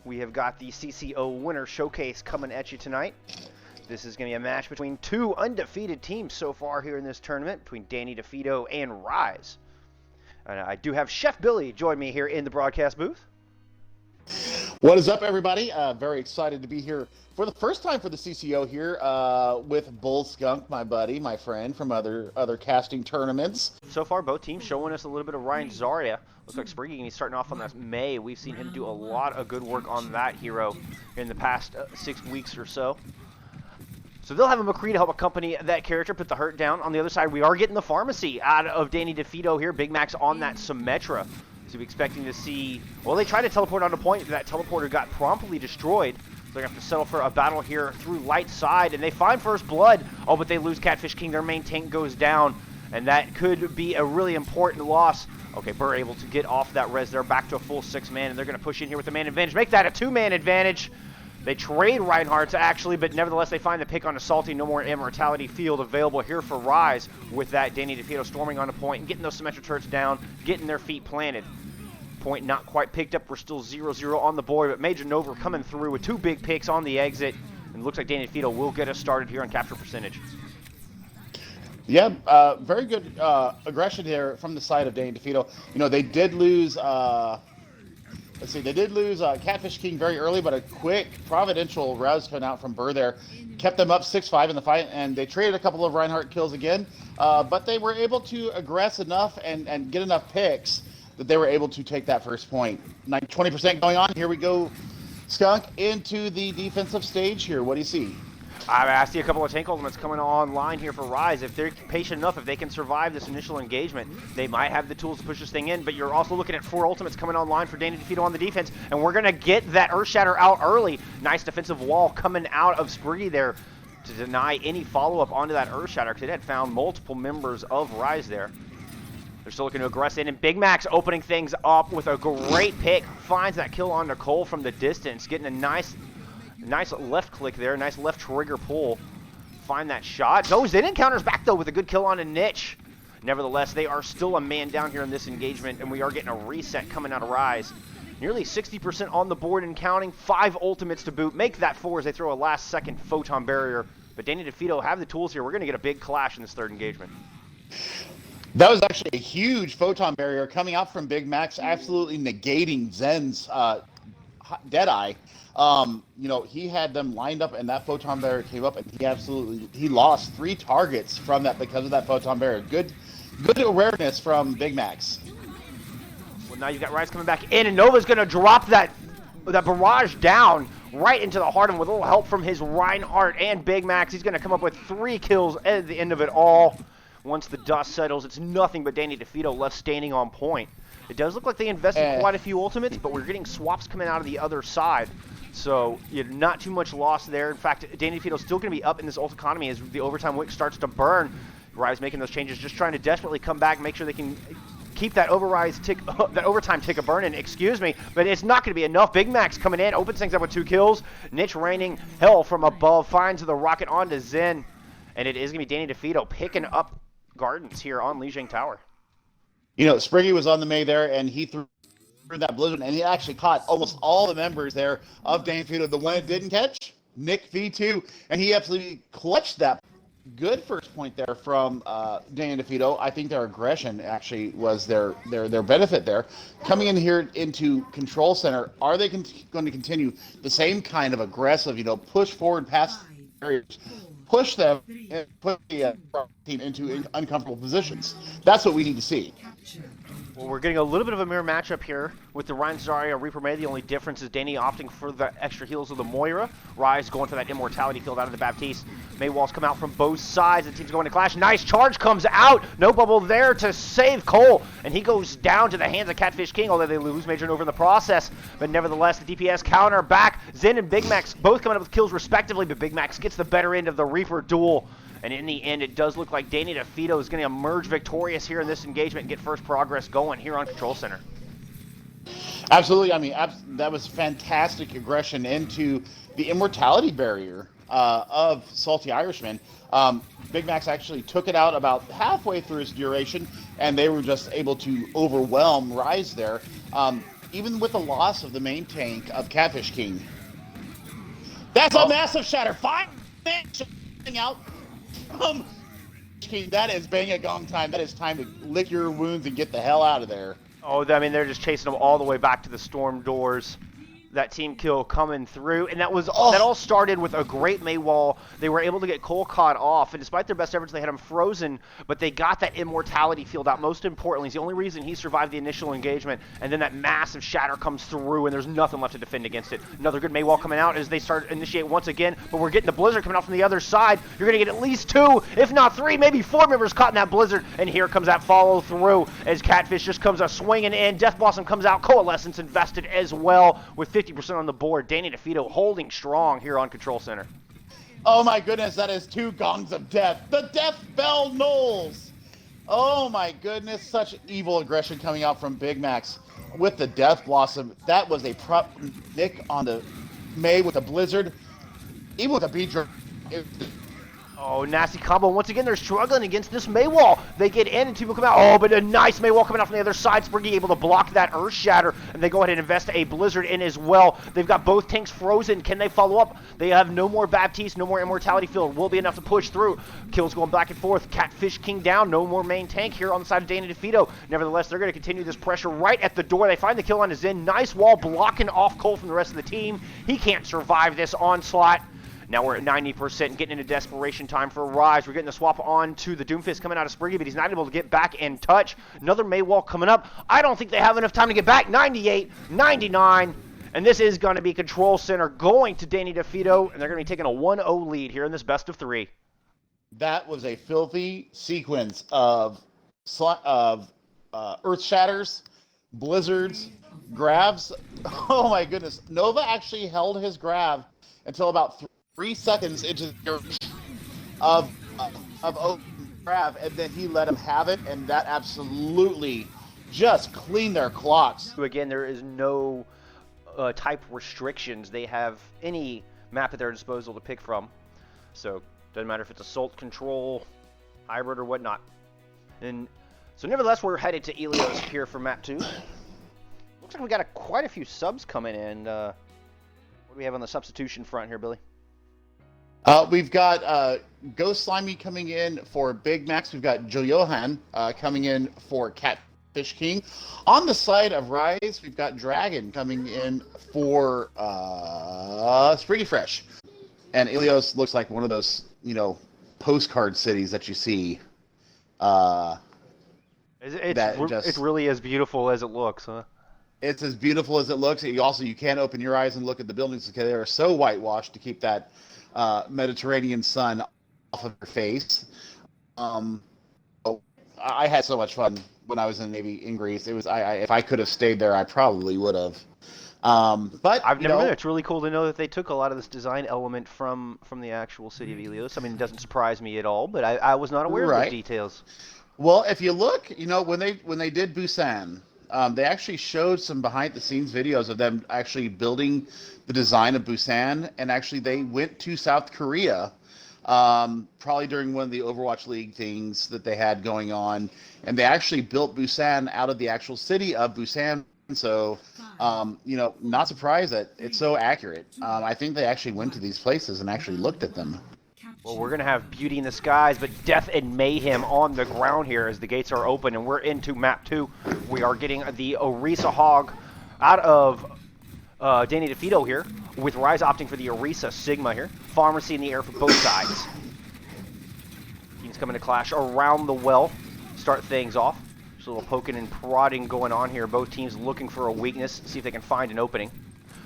We have got the CCO Winner Showcase coming at you tonight. This is going to be a match between two undefeated teams so far here in this tournament, between Danny Defeato and Ryze. And I do have Chef Billy join me here in the broadcast booth. What is up, everybody? Very excited to be here for the first time for the CCO here with Bull Skunk, my buddy, my friend from other casting tournaments. So far, both teams showing us a little bit of Ryze. Looks like Spriggy, he's starting off on that May. We've seen him do a lot of good work on that hero in the past 6 weeks or so. So they'll have a McCree to help accompany that character, put the hurt down. On the other side, we are getting the Pharmacy out of Danny Defeato here. Big Mac's on that Symmetra. So we're expecting to see, well, they tried to teleport onto point, but that teleporter got promptly destroyed. So they're going to have to settle for a battle here through light side, and they find first blood. Oh, but they lose Catfish King. Their main tank goes down, and that could be a really important loss. Okay, Burr able to get off that res there, back to a full 6-man, and they're going to push in here with the man advantage. Make that a 2-man advantage. They trade Reinhardt's actually, but nevertheless they find the pick on a Salty. No more Immortality Field available here for Ryze with that Danny Defeato storming onto point and getting those Symmetra turrets down, getting their feet planted. Point not quite picked up. We're still 0-0 on the board, but Major Nova coming through with 2 big picks on the exit. And it looks like Danny Defeato will get us started here on capture percentage. Yeah, very good aggression here from the side of Danny Defeato. You know, they did lose... they did lose Catfish King very early, but a quick providential rouse coming out from Burr there kept them up 6-5 in the fight, and they traded a couple of Reinhardt kills again, but they were able to aggress enough and get enough picks that they were able to take that first point. 20% going on. Here we go, Skunk, into the defensive stage here. What do you see? I see a couple of tank ultimates coming online here for Ryze. If they're patient enough, if they can survive this initial engagement, they might have the tools to push this thing in, but you're also looking at 4 ultimates coming online for Danny Defeato on the defense, and we're going to get that Earthshatter out early. Nice defensive wall coming out of Spriggy there to deny any follow-up onto that Earthshatter, because it had found multiple members of Ryze there. They're still looking to aggress in, and Big Mac's opening things up with a great pick. Finds that kill on Nicole from the distance, getting a nice left click there, nice left trigger pull. Find that shot. Goes in and counters back, though, with a good kill on a niche. Nevertheless, they are still a man down here in this engagement, and we are getting a reset coming out of Ryze. Nearly 60% on the board and counting. 5 ultimates to boot. Make that 4 as they throw a last-second photon barrier. But Danny Defeato have the tools here. We're going to get a big clash in this third engagement. That was actually a huge photon barrier coming out from Big Mac's, absolutely negating Zen's Deadeye. You know, he had them lined up, and that photon barrier came up, and he lost 3 targets from that because of that photon barrier. Good awareness from Big Mac's. Well, now you've got Ryze coming back in, and Nova's going to drop that barrage down right into the heart of him with a little help from his Reinhardt and Big Mac's. He's going to come up with 3 kills at the end of it all. Once the dust settles, it's nothing but Danny Defeato left standing on point. It does look like they invested quite a few ultimates, but we're getting swaps coming out of the other side. So, not too much loss there. In fact, Danny Defeato's still going to be up in this ult economy as the overtime wick starts to burn. Ryze making those changes, just trying to desperately come back, make sure they can keep that overtime tick a burning, excuse me, but it's not going to be enough. Big Mac's coming in, opens things up with 2 kills. Niche raining hell from above, finds the rocket onto Zen, and it is going to be Danny Defeato picking up Gardens here on Lijiang Tower. You know, Spriggy was on the May there, and he threw that blizzard, and he actually caught almost all the members there of Danny Defeato. The one it didn't catch, Nick V2, and he absolutely clutched that. Good first point there from Danny Defeato. I think their aggression actually was their benefit there. Coming in here into Control Center, are they going to continue the same kind of aggressive, push forward past barriers, push them and put the team into uncomfortable positions? That's what we need to see. Well, we're getting a little bit of a mirror matchup here with the Ryze Zarya Reaper May. The only difference is Danny opting for the extra heals of the Moira. Ryze going for that Immortality Field out of the Baptiste. May walls come out from both sides. The team's going to clash. Nice charge comes out. No bubble there to save Cole. And he goes down to the hands of Catfish King, although they lose Major Nova in the process. But nevertheless, the DPS counter back. Zen and Big Mac's both coming up with kills respectively, but Big Mac's gets the better end of the Reaper duel. And in the end, it does look like Danny Defeato is going to emerge victorious here in this engagement and get first progress going here on Control Center. Absolutely. I mean, that was fantastic aggression into the immortality barrier of Salty Irishman. Big Mac's actually took it out about halfway through his duration, and they were just able to overwhelm Ryze there. even with the loss of the main tank of Catfish King. That's a massive shatter. 5 shutting out from King. That is bang a gong time. That is time to lick your wounds and get the hell out of there. Oh, I mean, they're just chasing them all the way back to the storm doors. That team kill coming through, and that all started with a great Maywall. They were able to get Cole caught off, and despite their best efforts, they had him frozen, but they got that immortality field out. Most importantly, it's the only reason he survived the initial engagement, and then that massive shatter comes through, and there's nothing left to defend against it. Another good Maywall coming out as they start initiate once again, but we're getting the Blizzard coming out from the other side. You're going to get at least 2, if not 3, maybe 4 members caught in that Blizzard, and here comes that follow through as Catfish just comes swinging in. Death Blossom comes out, Coalescence invested as well with 50% on the board. Danny Defeato holding strong here on Control Center. Oh my goodness, that is 2 gongs of death. The Death Bell Knolls. Oh my goodness, such evil aggression coming out from Big Max with the Death Blossom. That was a prop Nick on the May with a Blizzard. Even with a Beedra. Oh, nasty combo. Once again, they're struggling against this Maywall. They get in and 2 people come out. Oh, but a nice Maywall coming out from the other side. Spriggy able to block that Earth Shatter, and they go ahead and invest a Blizzard in as well. They've got both tanks frozen. Can they follow up? They have no more Baptiste, no more Immortality Field. Will be enough to push through. Kills going back and forth. Catfish King down. No more main tank here on the side of Danny Defeato. Nevertheless, they're going to continue this pressure right at the door. They find the kill on his Zen. Nice wall blocking off Cole from the rest of the team. He can't survive this onslaught. Now we're at 90%, getting into desperation time for Ryze. We're getting the swap on to the Doomfist coming out of Spriggy, but he's not able to get back and touch. Another Maywall coming up. I don't think they have enough time to get back. 98, 99, and this is going to be Control Center going to Danny Defeato, and they're going to be taking a 1-0 lead here in this best of 3. That was a filthy sequence of Earth Shatters, Blizzards, grabs. Oh my goodness. Nova actually held his grab until about 3 seconds into the of grab, and then he let him have it, and that absolutely just cleaned their clocks. Again, there is no type restrictions. They have any map at their disposal to pick from, so doesn't matter if it's assault, control, hybrid, or whatnot. And so nevertheless, we're headed to Elios here for map 2. Looks like we got quite a few subs coming in. What do we have on the substitution front here, Billy? We've got Ghost Slimy coming in for Big Max. We've got Johan coming in for Catfish King. On the side of Ryze, we've got Dragon coming in for Spriggy Fresh. And Elios looks like one of those, postcard cities that you see. It's really as beautiful as it looks, huh? It's as beautiful as it looks. You can't open your eyes and look at the buildings because they are so whitewashed to keep that Mediterranean sun off of your face. I had so much fun when I was in the Navy in Greece. It was if I could have stayed there, I probably would have. But I've never been there. It's really cool to know that they took a lot of this design element from the actual city of Elios. I mean, it doesn't surprise me at all, but I was not aware of those details. Well, if you look, when they did Busan, they actually showed some behind-the-scenes videos of them actually building the design of Busan, and actually they went to South Korea, probably during one of the Overwatch League things that they had going on, and they actually built Busan out of the actual city of Busan. So, not surprised that it's so accurate. I think they actually went to these places and actually looked at them. Well, we're going to have beauty in the skies, but death and mayhem on the ground here as the gates are open, and we're into map 2. We are getting the Orisa Hog out of Danny Defeato here, with Ryze opting for the Orisa Sigma here. Pharmacy in the air for both sides. Teams coming to clash around the well, start things off. Just a little poking and prodding going on here. Both teams looking for a weakness, see if they can find an opening.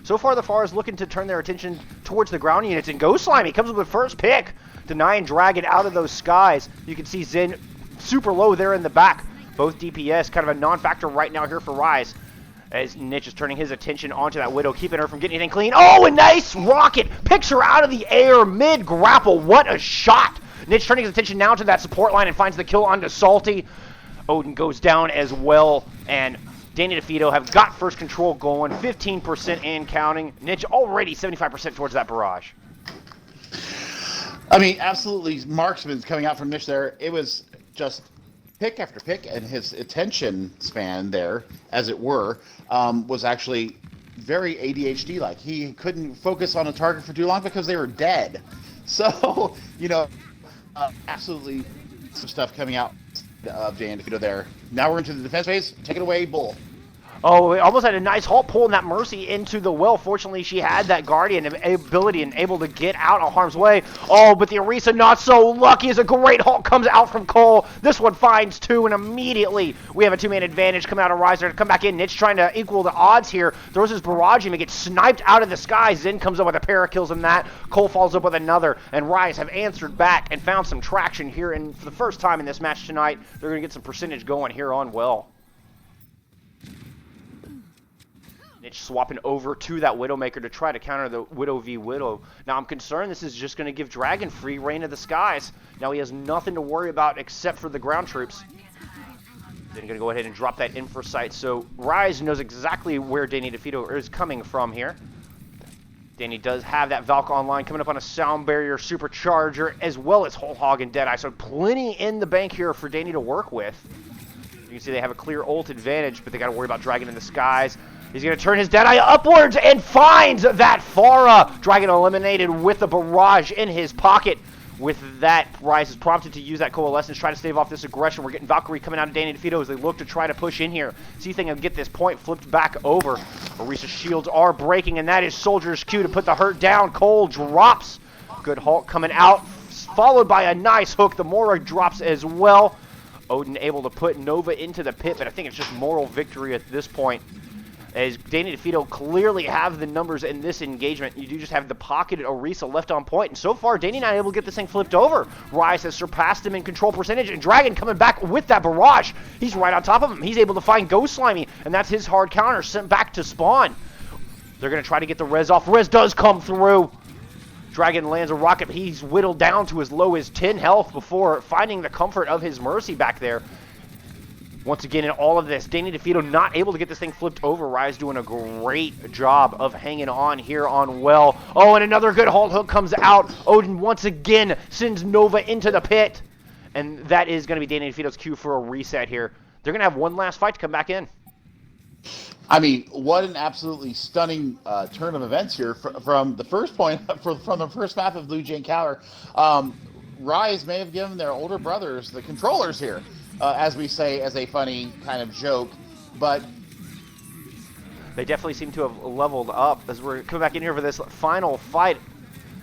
So far, the FAR is looking to turn their attention towards the ground units, and Ghost Slimy comes with the first pick, denying Dragon out of those skies. You can see Zen super low there in the back. Both DPS, kind of a non-factor right now here for Ryze. As Nitch is turning his attention onto that Widow, keeping her from getting anything clean. Oh, a nice rocket! Picks her out of the air, mid-grapple. What a shot! Nitch turning his attention now to that support line and finds the kill onto Salty. Odin goes down as well, and Danny Defeato have got first control going, 15% and counting. Nitch already 75% towards that barrage. I mean, absolutely, marksman's coming out from Nitch there. It was just pick after pick, and his attention span there, as it were, was actually very ADHD-like. He couldn't focus on a target for too long because they were dead. So, absolutely some stuff coming out of Defeato there. Now we're into the defense phase. Take it away, Bull. Oh, we almost had a nice halt pulling that Mercy into the well. Fortunately, she had that Guardian ability and able to get out of harm's way. Oh, but the Orisa not so lucky as a great halt comes out from Cole. This one finds 2, and immediately we have a 2-man advantage coming out of Ryze to come back in. Nitch trying to equal the odds here. Throws his barrage and gets sniped out of the sky. Zen comes up with a pair of kills in that. Cole falls up with another, and Ryze have answered back and found some traction here. And for the first time in this match tonight, they're going to get some percentage going here on well. Nitch swapping over to that Widowmaker to try to counter the Widow v Widow. Now I'm concerned this is just going to give Dragon free reign of the skies. Now he has nothing to worry about except for the ground troops. Then going to go ahead and drop that infra site. So Ryze knows exactly where Danny Defeato is coming from here. Danny does have that Valk online coming up on a Sound Barrier Supercharger as well as Whole Hog and Deadeye. So plenty in the bank here for Danny to work with. You can see they have a clear ult advantage, but they got to worry about Dragon in the skies. He's going to turn his Deadeye upwards and finds that Pharah. Dragon eliminated with a barrage in his pocket. With that, Ryze is prompted to use that Coalescence, try to stave off this aggression. We're getting Valkyrie coming out of Danny Defeato as they look to try to push in here. See if they can get this point flipped back over. Orisa's shields are breaking, and that is Soldier's Q to put the hurt down. Cole drops. Good halt coming out, followed by a nice hook. The Mora drops as well. Odin able to put Nova into the pit, but I think it's just moral victory at this point. As Danny Defeato clearly have the numbers in this engagement. You do just have the pocketed Orisa left on point. And so far, Danny not able to get this thing flipped over. Ryze has surpassed him in control percentage. And Dragon coming back with that barrage. He's right on top of him. He's able to find Ghost Slimy. And that's his hard counter sent back to spawn. They're going to try to get the res off. Res does come through. Dragon lands a rocket. He's whittled down to as low as 10 health before finding the comfort of his Mercy back there. Once again, in all of this, Danny Defeato not able to get this thing flipped over. Ryze doing a great job of hanging on here on well. Oh, and another good halt hook comes out. Odin once again sends Nova into the pit. And that is going to be Danny Defeato's cue for a reset here. They're going to have one last fight to come back in. I mean, what an absolutely stunning turn of events here from the first point, from the first map of Blue Jay Encounter. Ryze may have given their older brothers the controllers here. As we say, as a funny kind of joke, but they definitely seem to have leveled up as we're coming back in here for this final fight.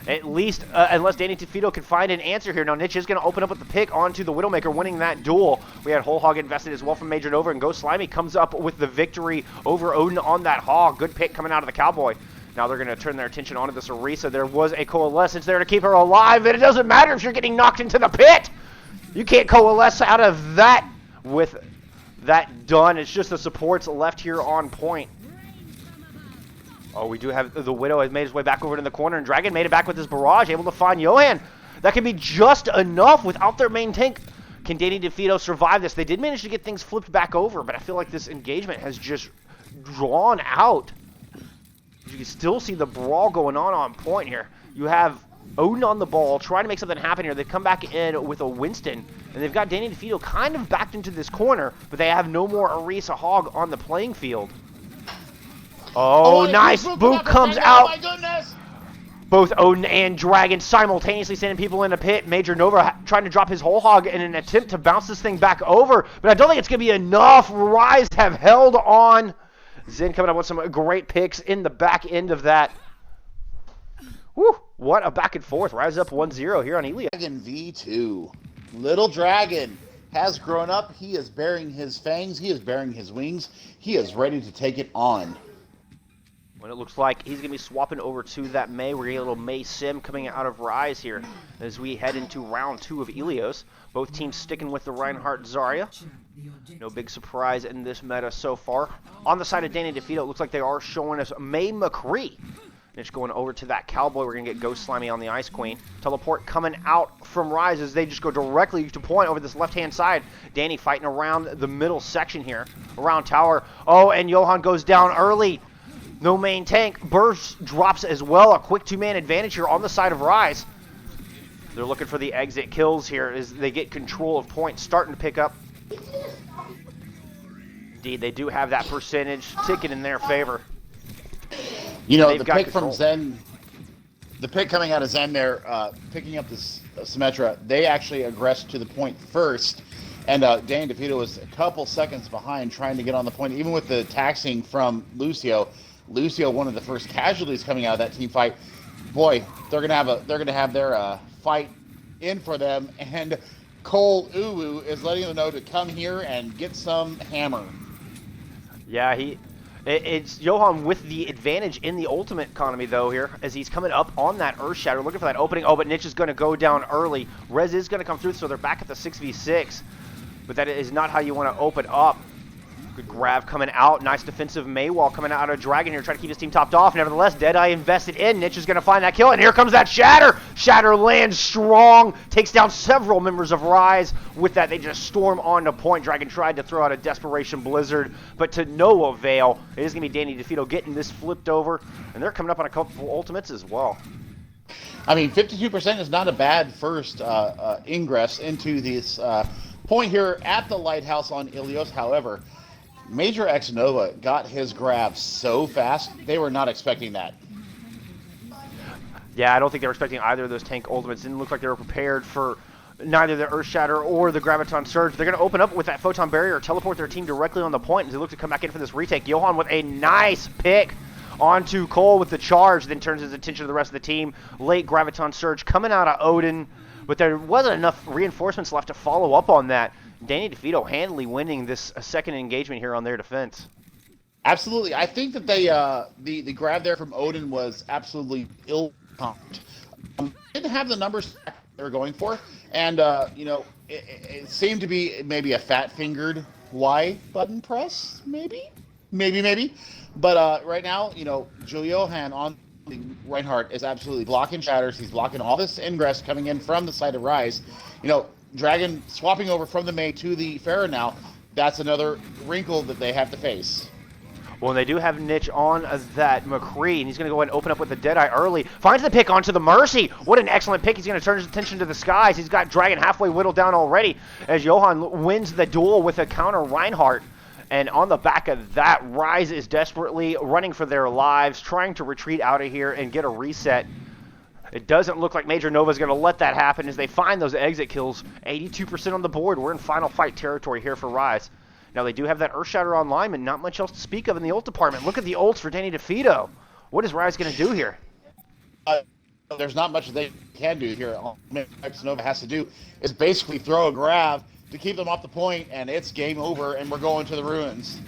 At least, unless Danny Defeato can find an answer here. Now, Nitch is going to open up with the pick onto the Widowmaker, winning that duel. We had Whole Hog invested as well from Major Nova, and Ghost Slimy comes up with the victory over Odin on that Hog. Good pick coming out of the Cowboy. Now they're going to turn their attention onto this Orisa. There was a Coalescence there to keep her alive, and it doesn't matter if you're getting knocked into the pit. You can't coalesce out of that with that done. It's just the supports left here on point. Oh, we do have the Widow has made his way back over to the corner, and Dragon made it back with his barrage, able to find Johan. That can be just enough without their main tank. Can Danny Defeato survive this? They did manage to get things flipped back over, but I feel like this engagement has just drawn out. You can still see the brawl going on point here. You have Odin on the ball, trying to make something happen here. They've come back in with a Winston, and they've got Danny Defeato kind of backed into this corner, but they have no more Orisa Hog on the playing field. Oh, nice boot comes out. Oh, my goodness. Both Odin and Dragon simultaneously sending people in a pit. Major Nova trying to drop his Whole Hog in an attempt to bounce this thing back over, but I don't think it's going to be enough. Ryze have held on. Zen coming up with some great picks in the back end of that. Woo, what a back and forth. Ryze up 1-0 here on Elio. Dragon V2. Little Dragon has grown up. He is bearing his fangs. He is bearing his wings. He is ready to take it on. When it looks like he's going to be swapping over to that Mei. We're getting a little Mei sim coming out of Ryze here as we head into round 2 of Elios. Both teams sticking with the Reinhardt Zarya. No big surprise in this meta so far. On the side of Danny Defeato, it looks like they are showing us Mei McCree. It's going over to that Cowboy. We're going to get Ghost Slimy on the Ice Queen. Teleport coming out from Ryze as they just go directly to point over this left-hand side. Danny fighting around the middle section here, around tower. Oh, and Johan goes down early. No main tank. Burst drops as well. A quick 2-man advantage here on the side of Ryze. They're looking for the exit kills here as they get control of point, starting to pick up. Indeed, they do have that percentage ticket in their favor. You know, They've the got pick control. from Zen, the pick coming out of Zen there, picking up this Symmetra, they actually aggressed to the point first, and Danny Defeato was a couple seconds behind trying to get on the point, even with the taxing from Lucio. Lucio, one of the first casualties coming out of that team fight. Boy, they're gonna have their fight in for them, and Cole Uwu is letting them know to come here and get some hammer. Yeah, it's Johan with the advantage in the ultimate economy, though, here, as he's coming up on that Earth Shatter, looking for that opening. Oh, but Niche is going to go down early. Rez is going to come through, so they're back at the 6v6. But that is not how you want to open up. Good grab coming out. Nice defensive Maywall coming out of Dragon here, trying to keep his team topped off. Nevertheless, Deadeye invested in. Niche is going to find that kill, and here comes that Shatter. Shatter lands strong, takes down several members of Ryze. With that, they just storm onto point. Dragon tried to throw out a Desperation Blizzard, but to no avail. It is going to be Danny Defeato getting this flipped over, and they're coming up on a couple ultimates as well. I mean, 52% is not a bad first ingress into this point here at the Lighthouse on Ilios. However, Major X Nova got his grab so fast, they were not expecting that. Yeah, I don't think they were expecting either of those tank ultimates. Didn't look like they were prepared for neither the Earth Shatter or the Graviton Surge. They're going to open up with that Photon Barrier, teleport their team directly on the point as they look to come back in for this retake. Johan with a nice pick onto Cole with the charge, then turns his attention to the rest of the team. Late Graviton Surge coming out of Odin, but there wasn't enough reinforcements left to follow up on that. Danny Defeato handily winning this second engagement here on their defense. Absolutely. I think that they the grab there from Odin was absolutely ill-timed. Didn't have the numbers they were going for, and you know, it seemed to be maybe a fat-fingered Y button press, maybe. But right now, you know, Johan on the Reinhardt is absolutely blocking shatters. He's blocking all this ingress coming in from the side of Ryze. You know, Dragon swapping over from the Mei to the Pharah now. That's another wrinkle that they have to face. Well, they do have Niche on that McCree, and he's going to go ahead and open up with the Deadeye early. Finds the pick onto the Mercy. What an excellent pick. He's going to turn his attention to the skies. He's got Dragon halfway whittled down already as Johan wins the duel with a counter Reinhardt. And on the back of that, Ryze is desperately running for their lives, trying to retreat out of here and get a reset. It doesn't look like Major Nova is going to let that happen as they find those exit kills. 82% on the board. We're in final fight territory here for Ryze. Now, they do have that Earth Shatter online, and not much else to speak of in the ult department. Look at the ults for Danny Defeato. What is Ryze going to do here? There's not much they can do here. All X Nova has to do is basically throw a grab to keep them off the point, and it's game over, and we're going to the ruins.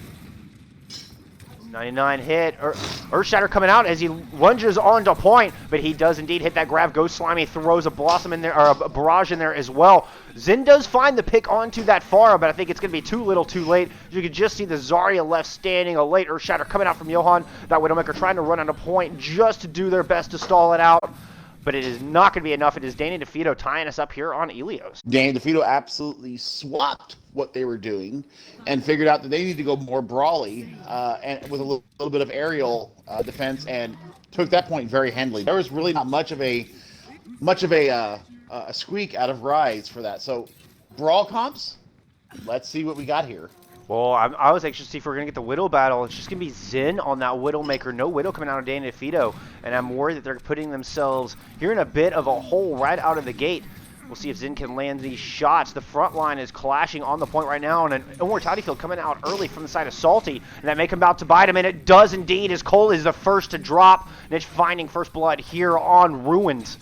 99 hit. Earth Shatter coming out as he lunges onto point, but he does indeed hit that grab. Ghost Slimy throws a Blossom in there, or a Barrage in there as well. Zen does find the pick onto that Pharah, but I think it's going to be too little too late. You can just see the Zarya left standing. A late Earth Shatter coming out from Johan. That Widowmaker trying to run on a point just to do their best to stall it out. But it is not going to be enough. It is Danny Defeato tying us up here on Ilios. Danny Defeato absolutely swapped what they were doing and figured out that they need to go more brawly and with a little bit of aerial defense, and took that point very handily. There was really not much of a squeak out of Ryze for that. So brawl comps, let's see what we got here. Well, I was anxious to see if we were going to get the Widow battle. It's just going to be Zen on that Widowmaker. No Widow coming out of Danny Defeato. And I'm worried that they're putting themselves here in a bit of a hole right out of the gate. We'll see if Zen can land these shots. The front line is clashing on the point right now. And an Immortality Field coming out early from the side of Salty. And that may come about to bite him. And it does indeed, as Cole is the first to drop. Niche finding first blood here on Ruins.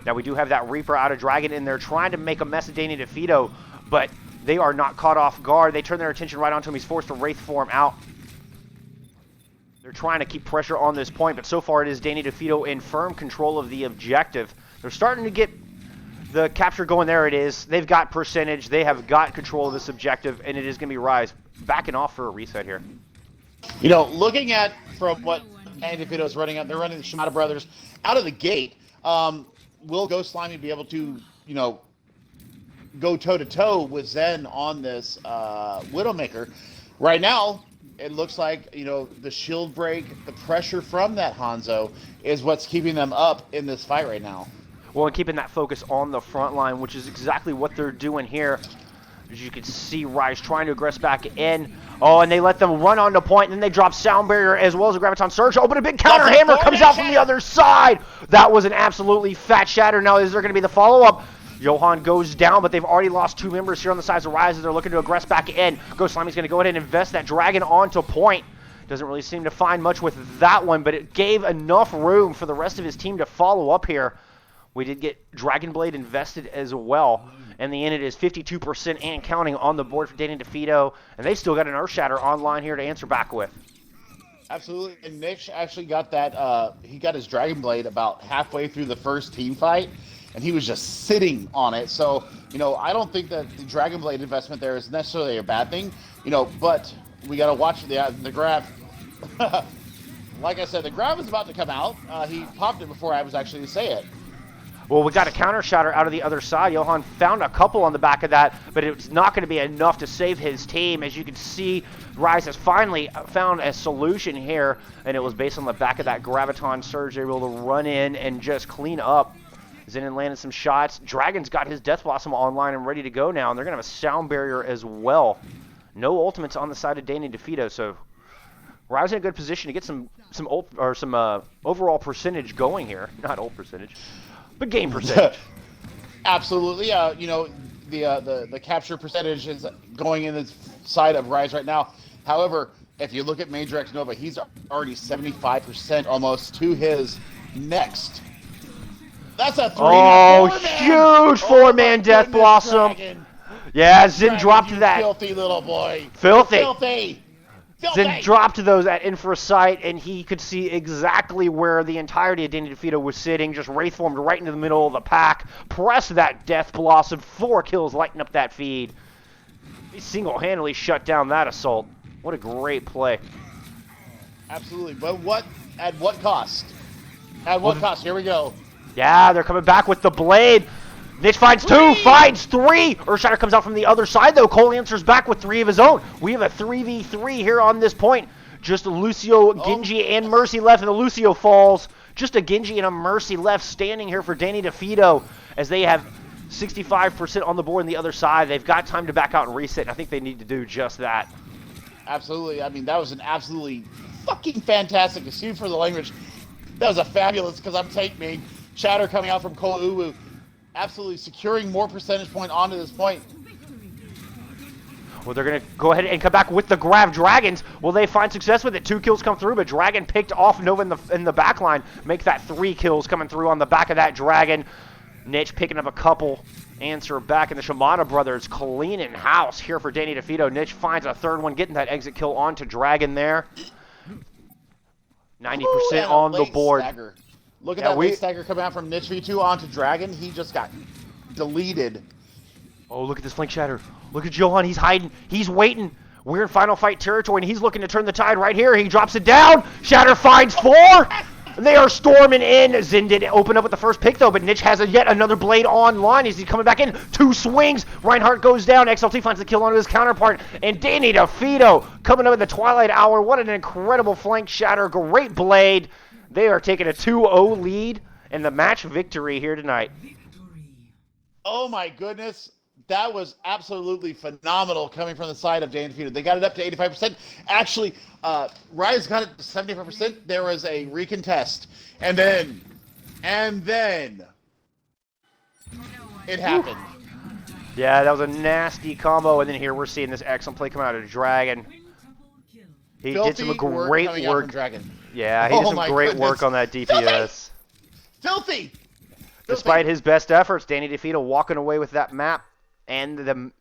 Now we do have that Reaper out of Dragon in there trying to make a mess of Danny Defeato. But they are not caught off guard. They turn their attention right onto him. He's forced to Wraith form out. They're trying to keep pressure on this point, but so far it is Danny Defeato in firm control of the objective. They're starting to get the capture going. There it is. They've got percentage. They have got control of this objective, and it is going to be Ryze backing off for a reset here. You know, looking at from what Danny Defeato is running out, they're running the Shimada brothers out of the gate. Will Ghost Slimy be able to, you know, go toe-to-toe with Zen on this Widowmaker? Right now, it looks like, you know, the shield break, the pressure from that Hanzo is what's keeping them up in this fight right now. Well, and keeping that focus on the front line, which is exactly what they're doing here. As you can see, Ryze trying to aggress back in. Oh, and they let them run on the point, and then they drop Sound Barrier as well as a Graviton Surge. Oh, but a big counter hammer comes out from the other side. That was an absolutely fat shatter. Now, is there going to be the follow-up? Johan goes down, but they've already lost 2 members here on the sides of Ryze as they're looking to aggress back in. Ghost Slimy's going to go ahead and invest that Dragon onto point. Doesn't really seem to find much with that one, but it gave enough room for the rest of his team to follow up here. We did get Dragon Blade invested as well. In the end, it is 52% and counting on the board for Danny Defeato, and they've still got an Earth Shatter online here to answer back with. Absolutely, and Nick actually got that, he got his Dragon Blade about halfway through the first team fight, and he was just sitting on it. So, you know, I don't think that the Dragon Blade investment there is necessarily a bad thing, you know, but we got to watch the grab. Like I said, the grab is about to come out. He popped it before I was actually to say it. Well, we got a counter shatter out of the other side. Johan found a couple on the back of that, but it's not going to be enough to save his team. As you can see, Ryze has finally found a solution here, and it was based on the back of that Graviton Surge. They were able to run in and just clean up. Zenin landed some shots. Dragon's got his Death Blossom online and ready to go now, and they're going to have a Sound Barrier as well. No ultimates on the side of Danny Defeato, so Ryze in a good position to get some overall percentage going here. Not ult percentage, but game percentage. Absolutely. You know, the capture percentage is going in the side of Ryze right now. However, if you look at Major X Nova, he's already 75% almost to his next. That's a 3-4-man. Oh, huge 4-man Death Blossom. Dragon. Yeah, Zin dropped that. Filthy little boy. Filthy. Filthy. Zin dropped those at Infrasight, and he could see exactly where the entirety of Danny Defeato was sitting, just Wraith formed right into the middle of the pack, pressed that Death Blossom, 4 kills, lighting up that feed. He single-handedly shut down that assault. What a great play. Absolutely, but at what cost? At what cost? Here we go. Yeah, they're coming back with the blade. Niche finds 2, finds 3. Earthshatter comes out from the other side, though. Cole answers back with 3 of his own. We have a 3v3 here on this point. Just Lucio, Genji, and Mercy left, and the Lucio falls. Just a Genji and a Mercy left standing here for Danny Defeato as they have 65% on the board on the other side. They've got time to back out and reset, and I think they need to do just that. Absolutely. I mean, that was an absolutely fucking fantastic, excuse for the language. That was a fabulous, because I'm tank main. Shatter coming out from Cole Uwu. Absolutely securing more percentage point onto this point. Well, they're going to go ahead and come back with the grab. Dragons, will they find success with it? 2 kills come through, but Dragon picked off Nova in the back line. Make that 3 kills coming through on the back of that Dragon. Niche picking up a couple. Answer back, and the Shimada brothers cleaning house here for Danny Defeato. Niche finds a 3rd one, getting that exit kill onto Dragon there. 90% on the board. Stagger. Look at that late stagger coming out from Niche V2 onto Dragon. He just got deleted. Oh, look at this flank shatter. Look at Johan. He's hiding. He's waiting. We're in final fight territory, and he's looking to turn the tide right here. He drops it down. Shatter finds 4. And they are storming in. Zin did open up with the first pick, though, but Niche has yet another blade online. Is he coming back in? 2 swings. Reinhardt goes down. XLT finds the kill onto his counterpart. And Danny Defeato coming up in the twilight hour. What an incredible flank shatter. Great blade. They are taking a 2-0 lead in the match victory here tonight. Oh my goodness. That was absolutely phenomenal coming from the side of Danny Defeato. They got it up to 85%. Actually, Ryze got it to 75%. There was a recontest. And then it happened. Yeah, that was a nasty combo. And then here we're seeing this excellent play come out of Dragon. He did some great work. Yeah, he did some great work on that DPS. Filthy! Despite his best efforts, Danny Defeato walking away with that map and the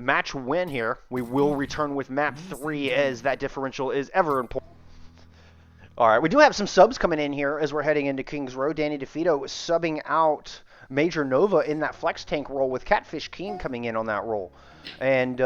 match win here. We will return with map 3 as that differential is ever important. All right, we do have some subs coming in here as we're heading into Kings Row. Danny Defeato is subbing out Major Nova in that flex tank role with Catfish King coming in on that role. And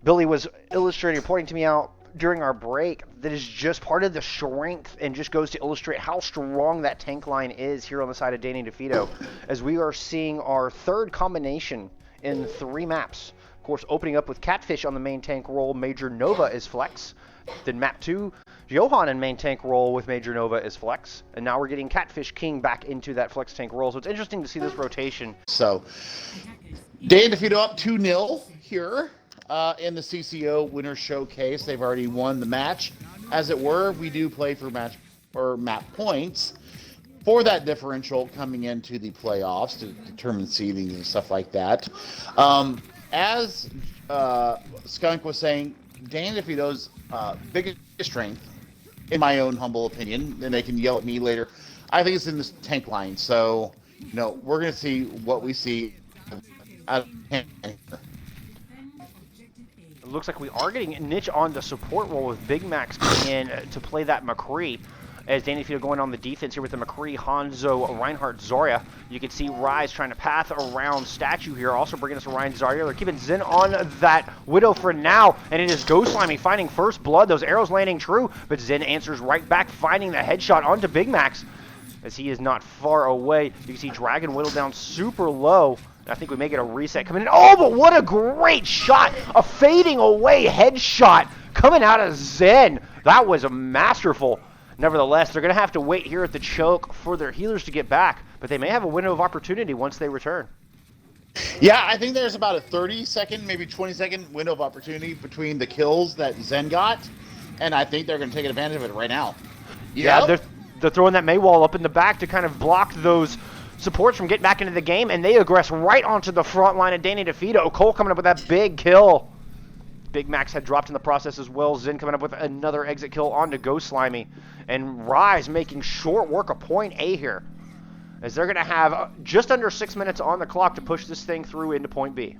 Billy was illustrating, pointing to me out during our break, that is just part of the strength and just goes to illustrate how strong that tank line is here on the side of Danny Defeato, as we are seeing our 3rd combination in 3 maps. Of course, opening up with Catfish on the main tank role, Major Nova is flex. Then map 2, Johan in main tank role with Major Nova is flex. And now we're getting Catfish King back into that flex tank role. So it's interesting to see this rotation. So, Danny Defeato up 2-0 here in the CCO Winter Showcase. They've already won the match, as it were. We do play for match or map points for that differential coming into the playoffs to determine seedings and stuff like that. As Skunk was saying, Dan Defeato's biggest strength, in my own humble opinion, and they can yell at me later, I think it's in this tank line. So, you know, we're going to see what we see out of tank here. It looks like we are getting Niche on the support role with Big Max coming in to play that McCree. As Danny Defeato going on the defense here with the McCree, Hanzo, Reinhardt, Zarya. You can see Ryze trying to path around Statue here, also bringing us Ryan Zarya. They're keeping Zen on that Widow for now, and it is Ghost Slimy finding first blood. Those arrows landing true, but Zen answers right back, finding the headshot onto Big Max, as he is not far away. You can see Dragon whittled down super low. I think we may get a reset coming in. Oh, but what a great shot! A fading away headshot coming out of Zen. That was a masterful. Nevertheless, they're going to have to wait here at the choke for their healers to get back, but they may have a window of opportunity once they return. Yeah, I think there's about a 30-second, maybe 20-second window of opportunity between the kills that Zen got, and I think they're going to take advantage of it right now. Yeah, they're throwing that May wall up in the back to kind of block those supports from getting back into the game, and they aggress right onto the front line of Danny Defeato. Cole coming up with that big kill. Big Max had dropped in the process as well. Zen coming up with another exit kill onto Ghost Slimy. And Ryze making short work of point A here, as they're going to have just under 6 minutes on the clock to push this thing through into point B.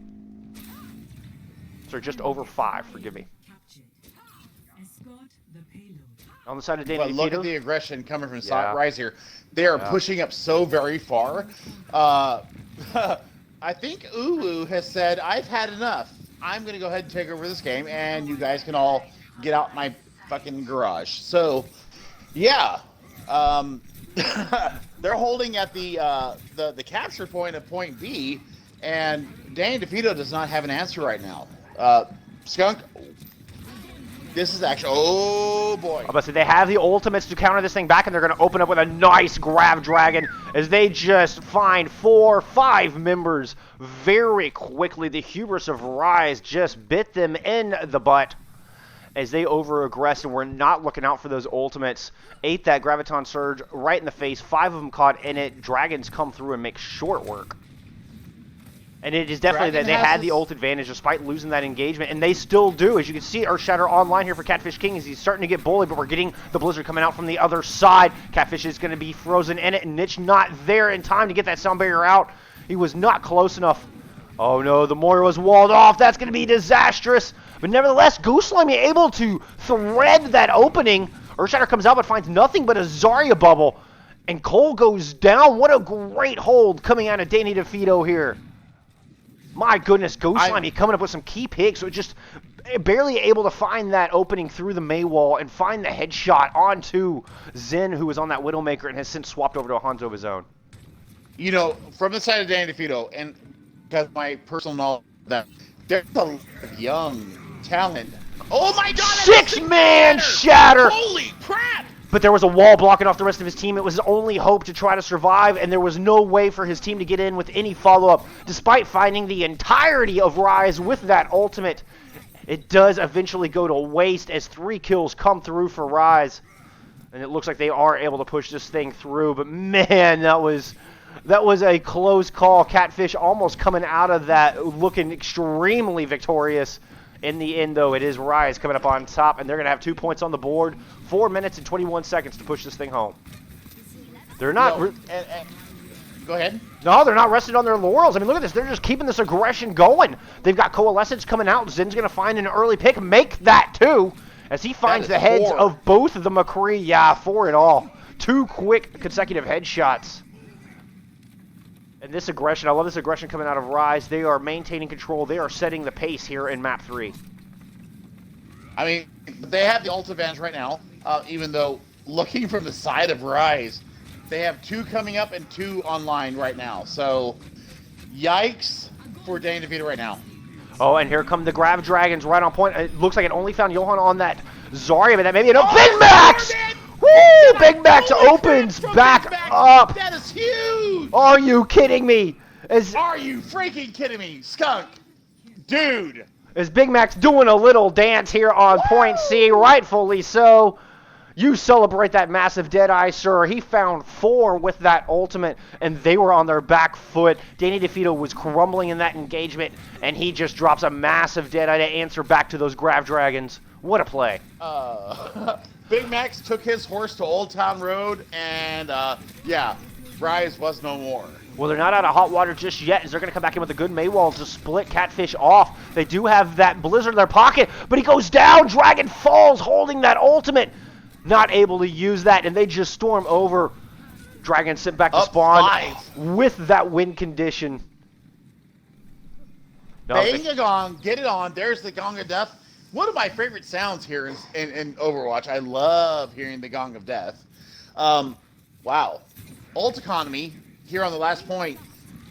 So just over 5, forgive me. On the side of Danny Defeato. Look at the aggression coming from Ryze here. They are pushing up so very far. I think Ulu has said, I've had enough. I'm going to go ahead and take over this game, and you guys can all get out my fucking garage. So, yeah. They're holding at the capture point of point B, and Danny Defeato does not have an answer right now. Skunk, this is actually, oh boy. I'm about to say, they have the ultimates to counter this thing back, and they're going to open up with a nice grab dragon as they just find 4, 5 members very quickly. The hubris of Ryze just bit them in the butt as they over-aggressed and were not looking out for those ultimates. Ate that Graviton Surge right in the face. 5 of them caught in it. Dragons come through and make short work. And it is definitely that they had the ult advantage despite losing that engagement, and they still do. As you can see, Earthshatter online here for Catfish King as he's starting to get bullied, but we're getting the Blizzard coming out from the other side. Catfish is going to be frozen in it, and Niche not there in time to get that sound barrier out. He was not close enough. Oh no, the Moira was walled off. That's going to be disastrous. But nevertheless, Ghost Slimy able to thread that opening. Earthshatter comes out but finds nothing but a Zarya bubble. And Cole goes down. What a great hold coming out of Danny Defeato here. My goodness, Ghost Slimy coming up with some key picks. So just barely able to find that opening through the May wall and find the headshot onto Zen, who was on that Widowmaker and has since swapped over to a Hanzo of his own. You know, from the side of Danny Defeato, and because my personal knowledge, that there's a young talent. Oh my god! 6-man shatter! Holy crap! But there was a wall blocking off the rest of his team. It was his only hope to try to survive, and there was no way for his team to get in with any follow-up. Despite finding the entirety of Ryze with that ultimate, it does eventually go to waste as 3 kills come through for Ryze. And it looks like they are able to push this thing through, but man, that was a close call. Catfish almost coming out of that looking extremely victorious. In the end, though, it is Ryze coming up on top, and they're going to have 2 points on the board. 4 minutes and 21 seconds to push this thing home. They're not... Go ahead. No, they're not rested on their laurels. I mean, look at this. They're just keeping this aggression going. They've got Coalescence coming out. Zen's going to find an early pick. Make that, too, as he finds the heads of both of the McCree. Yeah, 4 in all. 2 quick consecutive headshots. And this aggression, I love this aggression coming out of Ryze. They are maintaining control. They are setting the pace here in map 3. I mean, they have the ult advantage right now, even though looking from the side of Ryze, they have 2 coming up and 2 online right now. So, yikes for Danny Defeato right now. Oh, and here come the Grav Dragons right on point. It looks like it only found Johan on that Zarya, but that maybe Big Max! Woo! Big Max opens back up. That is huge! Are you kidding me? Are you freaking kidding me, Skunk? Dude! Is Big Mac's doing a little dance here on point C, rightfully so. You celebrate that massive Deadeye, sir. He found 4 with that ultimate, and they were on their back foot. Danny Defeato was crumbling in that engagement, and he just drops a massive Deadeye to answer back to those Grav Dragons. What a play. Big Max took his horse to Old Town Road, and yeah, Ryze was no more. Well, they're not out of hot water just yet, as they're going to come back in with a good Maywall to split Catfish off. They do have that Blizzard in their pocket, but he goes down. Dragon falls, holding that ultimate. Not able to use that, and they just storm over. Dragon sent back to spawn with that win condition. Bang a gong, get it on. There's the Gong of Death. One of my favorite sounds here in Overwatch. I love hearing the Gong of Death. Wow. Ult economy here on the last point.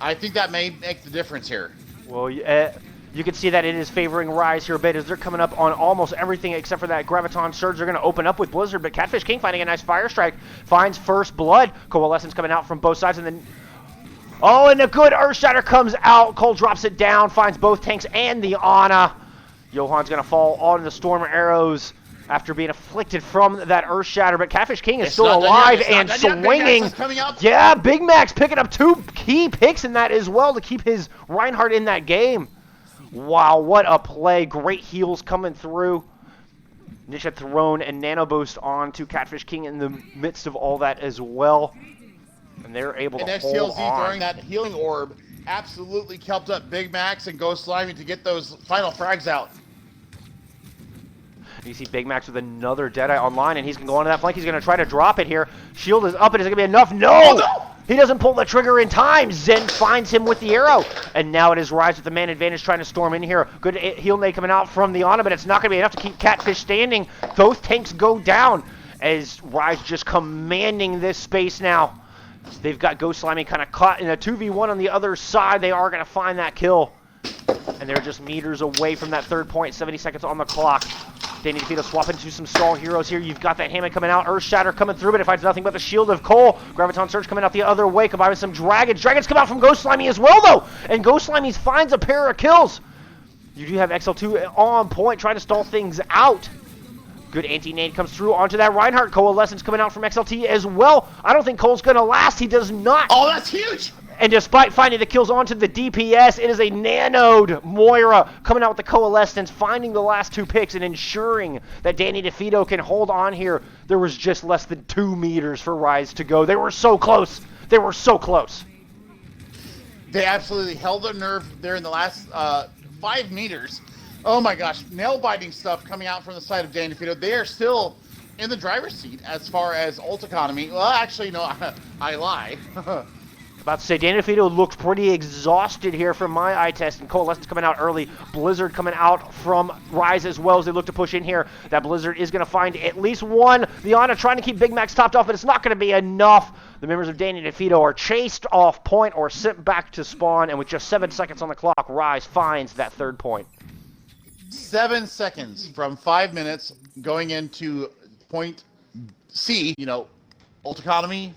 I think that may make the difference here. Well, you can see that it is favoring Ryze here a bit as they're coming up on almost everything except for that Graviton Surge. They're going to open up with Blizzard, but Catfish King finding a nice Fire Strike. Finds first blood. Coalescence coming out from both sides, and then... Oh, and a good Earthshatter comes out. Cole drops it down, finds both tanks and the Ana. Johan's going to fall on the Storm Arrows after being afflicted from that Earthshatter, but Catfish King is still alive and swinging. Yeah, Big Mac's picking up 2 key picks in that as well to keep his Reinhardt in that game. Wow, what a play. Great heals coming through. Niche had thrown a Nano Boost onto Catfish King in the midst of all that as well. And they're able to hold on. Throwing that healing orb absolutely helped up Big Max and Ghost Slimy to get those final frags out. You see Big Max with another Deadeye online, and he's going to go onto that flank. He's going to try to drop it here. Shield is up, and is it going to be enough? No! Oh, no! He doesn't pull the trigger in time. Zen finds him with the arrow. And now it is Ryze with the man advantage trying to storm in here. Good heal nade coming out from the Ana, but it's not going to be enough to keep Catfish standing. Both tanks go down as Ryze just commanding this space now. They've got Ghost Slimy kind of caught in a 2v1 on the other side. They are going to find that kill. And they're just meters away from that third point. 70 seconds on the clock. Danny Defeato swapping to some stall heroes here. You've got that Hammond coming out. Earthshatter coming through, but it finds nothing but the Shield of Cole. Graviton Surge coming out the other way, combined with some Dragons. Dragons come out from Ghost Slimy as well, though. And Ghost Slimy finds a pair of kills. You do have XL2 on point, trying to stall things out. Good anti-nade comes through onto that Reinhardt. Coalescence coming out from XLT as well. I don't think Cole's going to last. He does not. Oh, that's huge. And despite finding the kills onto the DPS, it is a nanoed Moira coming out with the Coalescence, finding the last 2 picks and ensuring that Danny Defeato can hold on here. There was just less than 2 meters for Ryze to go. They were so close. They were so close. They absolutely held their nerve there in the last 5 meters. Oh my gosh, nail-biting stuff coming out from the side of Danny Defeato. They are still in the driver's seat as far as ult economy. Well, actually, no, I lie. About to say, Danny Defeato looked pretty exhausted here from my eye test, and Coalescence coming out early. Blizzard coming out from Ryze as well as they look to push in here. That Blizzard is going to find at least one. The Ana trying to keep Big Max topped off, but it's not going to be enough. The members of Danny Defeato are chased off point or sent back to spawn, and with just 7 seconds on the clock, Ryze finds that third point. 7 seconds from 5 minutes going into point C, ult economy,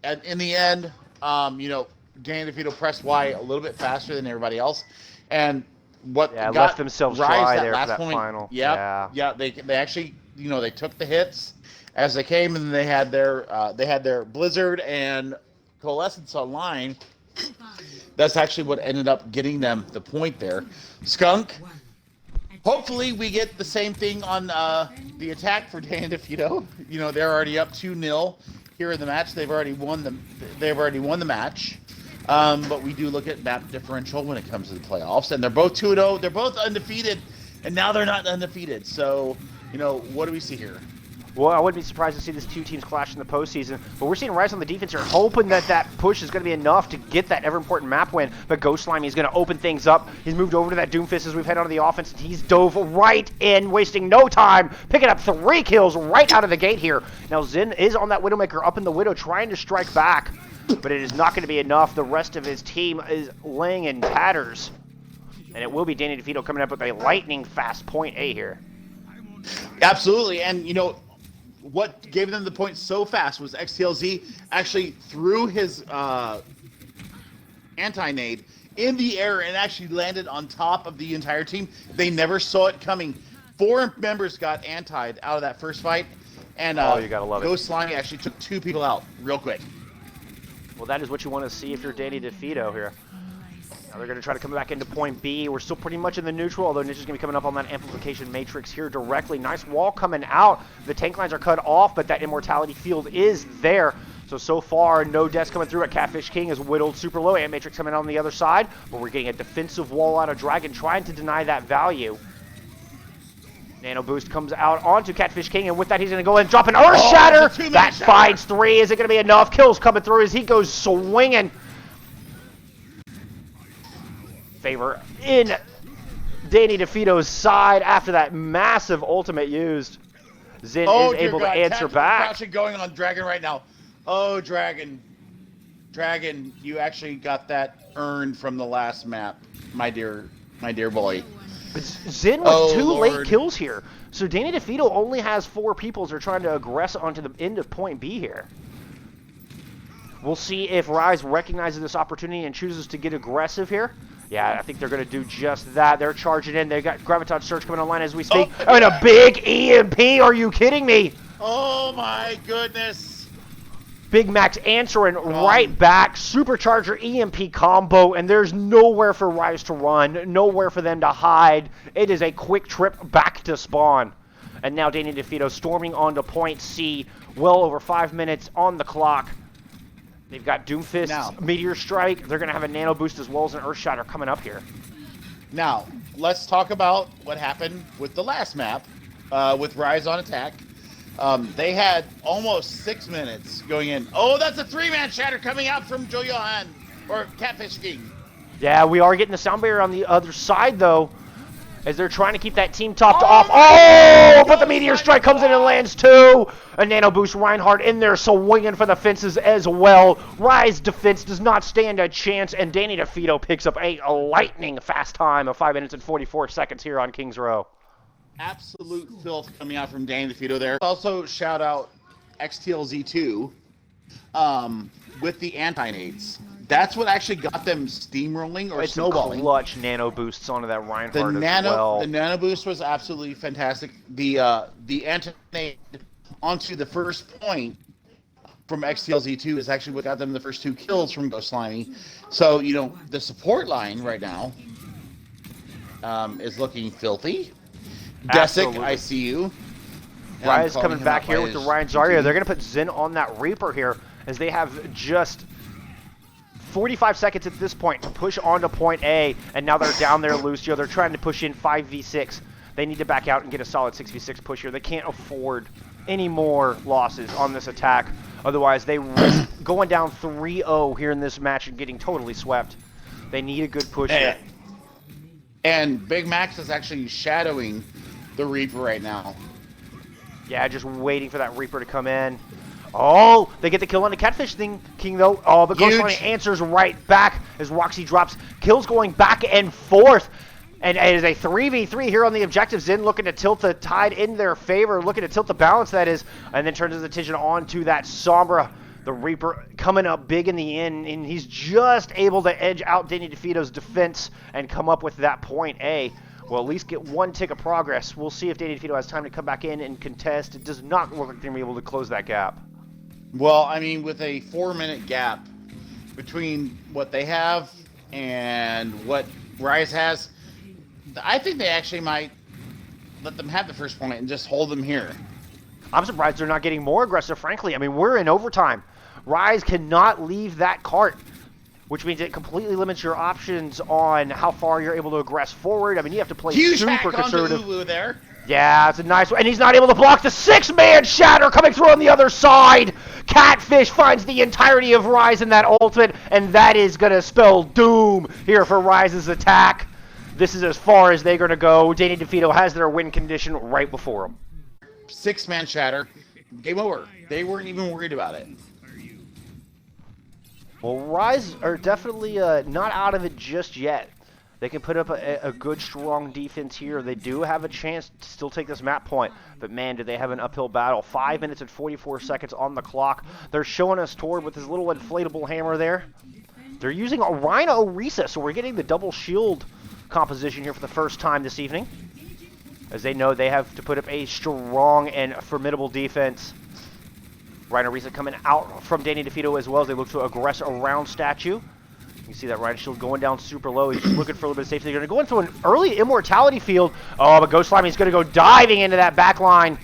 and in the end, Danny Defeato pressed Y a little bit faster than everybody else, and what got left themselves Ryze dry that there last for that point, final. Yeah, they actually, they took the hits as they came, and they had their Blizzard and Coalescence online. That's actually what ended up getting them the point there. Skunk. Hopefully we get the same thing on the attack for Danny Defeato. They're already up 2-0 here in the match. They've already won the match. But we do look at map differential when it comes to the playoffs, and they're both 2-0. They're both undefeated, and now they're not undefeated. So, what do we see here? Well, I wouldn't be surprised to see these 2 teams clash in the postseason, but we're seeing Ryze on the defense here, hoping that push is going to be enough to get that ever-important map win, but Ghost Slimy is going to open things up. He's moved over to that Doomfist as we've head onto the offense, and he's dove right in, wasting no time, picking up 3 kills right out of the gate here. Now, Zen is on that Widowmaker up in the Widow, trying to strike back, but it is not going to be enough. The rest of his team is laying in tatters, and it will be Danny Defeato coming up with a lightning-fast point A here. Absolutely, and, what gave them the point so fast was XTLZ actually threw his anti-nade in the air and actually landed on top of the entire team. They never saw it coming. 4 members got antied out of that first fight, and you gotta love it. Ghost Slimy actually took 2 people out real quick. Well, that is what you want to see if you're Danny Defeato here. Now they're going to try to come back into point B. We're still pretty much in the neutral, although Ninja's going to be coming up on that amplification matrix here directly. Nice wall coming out. The tank lines are cut off, but that immortality field is there. So far, no deaths coming through. At Catfish King is whittled super low. Ant Matrix coming on the other side, but we're getting a defensive wall out of Dragon, trying to deny that value. Nano Boost comes out onto Catfish King, and with that, he's going to go and drop an Earth Shatter. That finds 3. Is it going to be enough? Kills coming through as he goes swinging. Favor in Danny Defeato's side after that massive ultimate used. Zin is able to answer back. Crouching going on Dragon right now. Oh, Dragon. Dragon, you actually got that earned from the last map, my dear boy. But Zin with 2 late kills here. So Danny Defeato only has 4 people as they're trying to aggress onto the end of point B here. We'll see if Ryze recognizes this opportunity and chooses to get aggressive here. Yeah, I think they're going to do just that. They're charging in. They've got Graviton Surge coming online as we speak. Oh, and a big EMP. Are you kidding me? Oh, my goodness. Big Max answering right back. Supercharger EMP combo, and there's nowhere for Ryze to run, nowhere for them to hide. It is a quick trip back to spawn. And now Danny Defeato storming onto point C. Well over 5 minutes on the clock. They've got Doomfist, Meteor Strike. They're going to have a Nano Boost as well as an Earth Shatter coming up here. Now, let's talk about what happened with the last map with Ryze on attack. They had almost 6 minutes going in. Oh, that's a 3-man shatter coming out from Johan, or Catfish King. Yeah, we are getting the sound barrier on the other side, though, as they're trying to keep that team topped off. Oh, but the Meteor Strike comes in and lands 2. A Nano Boost Reinhardt in there, swinging for the fences as well. Ryze defense does not stand a chance, and Danny Defeato picks up a lightning fast time of 5 minutes and 44 seconds here on Kings Row. Absolute filth coming out from Danny Defeato there. Also, shout out XTLZ2 with the anti-nades. That's what actually got them steamrolling or snowballing. Clutch Nano Boosts onto that Reinhardt as well. The Nano Boost was absolutely fantastic. The anti-nade onto the first point from XTLZ2 is actually what got them the first 2 kills from Ghost Slimy. So, you know, the support line right now is looking filthy. Desic, I see you. Ryze coming back here with the Ryan Zarya. They're going to put Zin on that Reaper here as they have just 45 seconds at this point to push on to point A, and now they're down there, Lucio. They're trying to push in 5v6. They need to back out and get a solid 6v6 push here. They can't afford any more losses on this attack. Otherwise, they risk going down 3-0 here in this match and getting totally swept. They need a good push here. And Big Max is actually shadowing the Reaper right now. Yeah, just waiting for that Reaper to come in. Oh, they get the kill on the Catfish King, though. Oh, but Ghost Slimy answers right back as Roxy drops. Kills going back and forth. And it is a 3v3 here on the objective. Zin looking to tilt the tide in their favor, looking to tilt the balance, that is, and then turns his attention on to that Sombra. The Reaper coming up big in the end, and he's just able to edge out Danny Defeato's defense and come up with that point A. We'll at least get 1 tick of progress. We'll see if Danny Defeato has time to come back in and contest. It does not look like they're going to be able to close that gap. Well, I mean, with a 4-minute gap between what they have and what Ryze has, I think they actually might let them have the first point and just hold them here. I'm surprised they're not getting more aggressive, frankly. I mean, we're in overtime. Ryze cannot leave that cart, which means it completely limits your options on how far you're able to aggress forward. I mean, you have to play super conservative. Lulu there. Yeah, it's a nice one. And he's not able to block the 6-man shatter coming through on the other side. Catfish finds the entirety of Ryze in that ultimate, and that is going to spell doom here for Ryze's attack. This is as far as they're going to go. Danny Defeato has their win condition right before him. 6-man shatter. Game over. They weren't even worried about it. Well, Ryze are definitely not out of it just yet. They can put up a good, strong defense here. They do have a chance to still take this map point. But, man, do they have an uphill battle. 5 minutes and 44 seconds on the clock. They're showing us Tord with his little inflatable hammer there. They're using a Rhino Ryze, so we're getting the double shield composition here for the first time this evening, as they know they have to put up a strong and formidable defense. Rhino Ryze coming out from Danny Defeato as well as they look to aggress around statue. You see that Rhino shield going down super low. He's just looking for a little bit of safety. They're going to go into an early immortality field. Oh, but Ghost Slimy is going to go diving into that back line.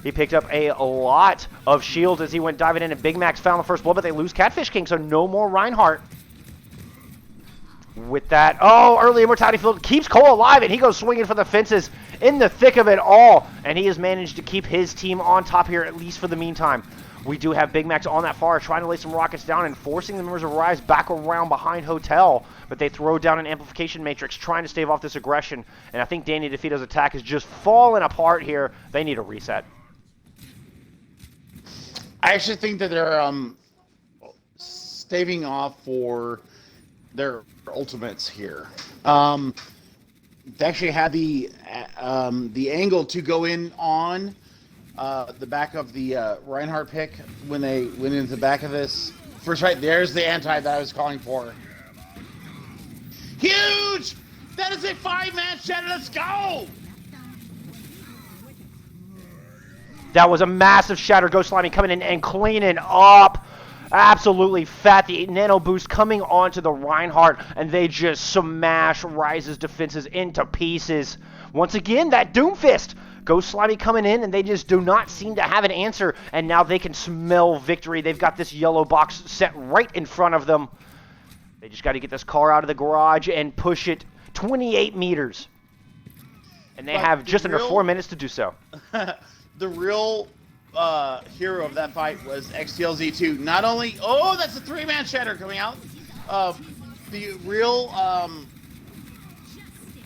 He picked up a lot of shields as he went diving in, and Big Max found the first blow, but they lose Catfish King, so no more Reinhardt. With that, oh, early immortality field keeps Cole alive, and he goes swinging for the fences in the thick of it all, and he has managed to keep his team on top here, at least for the meantime. We do have Big Max on that far, trying to lay some rockets down and forcing the members of Ryze back around behind Hotel, but they throw down an amplification matrix, trying to stave off this aggression, and I think Danny DeFito's attack is just falling apart here. They need a reset. I actually think that they're staving off for their ultimates here. They actually had the angle to go in on the back of the Reinhardt pick when they went into the back of this first fight. There's the anti that I was calling for. Huge! That is a 5-man shatter. Let's go! That was a massive shatter. Ghost Slimy coming in and cleaning up. Absolutely fat. The nano boost coming onto the Reinhardt, and they just smash Ryze's defenses into pieces. Once again, that Doomfist. Ghost Slimy coming in, and they just do not seem to have an answer, and now they can smell victory. They've got this yellow box set right in front of them. They just got to get this car out of the garage and push it 28 meters. And they have just under 4 minutes to do so. The real hero of that fight was XTLZ2. Not only, oh, that's a 3-man shatter coming out. The real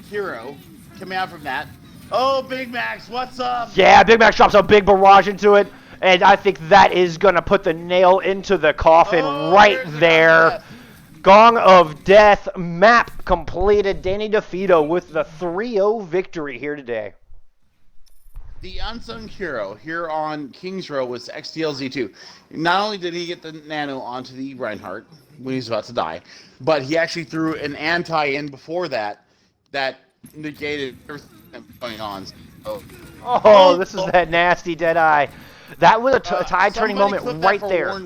hero coming out from that. Oh, Big Max, what's up? Yeah, Big Max drops a big barrage into it, and I think that is going to put the nail into the coffin right there. Gong of Death map completed. Danny Defeato with the 3-0 victory here today. The unsung hero here on Kings Row was XTLZ2. Not only did he get the nano onto the Reinhardt when he was about to die, but he actually threw an anti in before that negated everything going on. Oh, this is that nasty Deadeye. That was a tide-turning moment right there.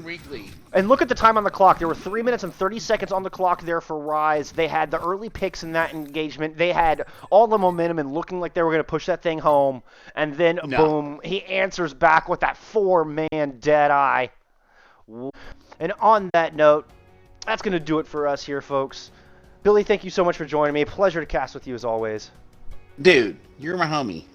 And look at the time on the clock. There were 3 minutes and 30 seconds on the clock there for Ryze. They had the early picks in that engagement. They had all the momentum and looking like they were going to push that thing home. And then, boom, he answers back with that 4-man Deadeye. And on that note, that's going to do it for us here, folks. Billy, thank you so much for joining me. Pleasure to cast with you as always. Dude, you're my homie.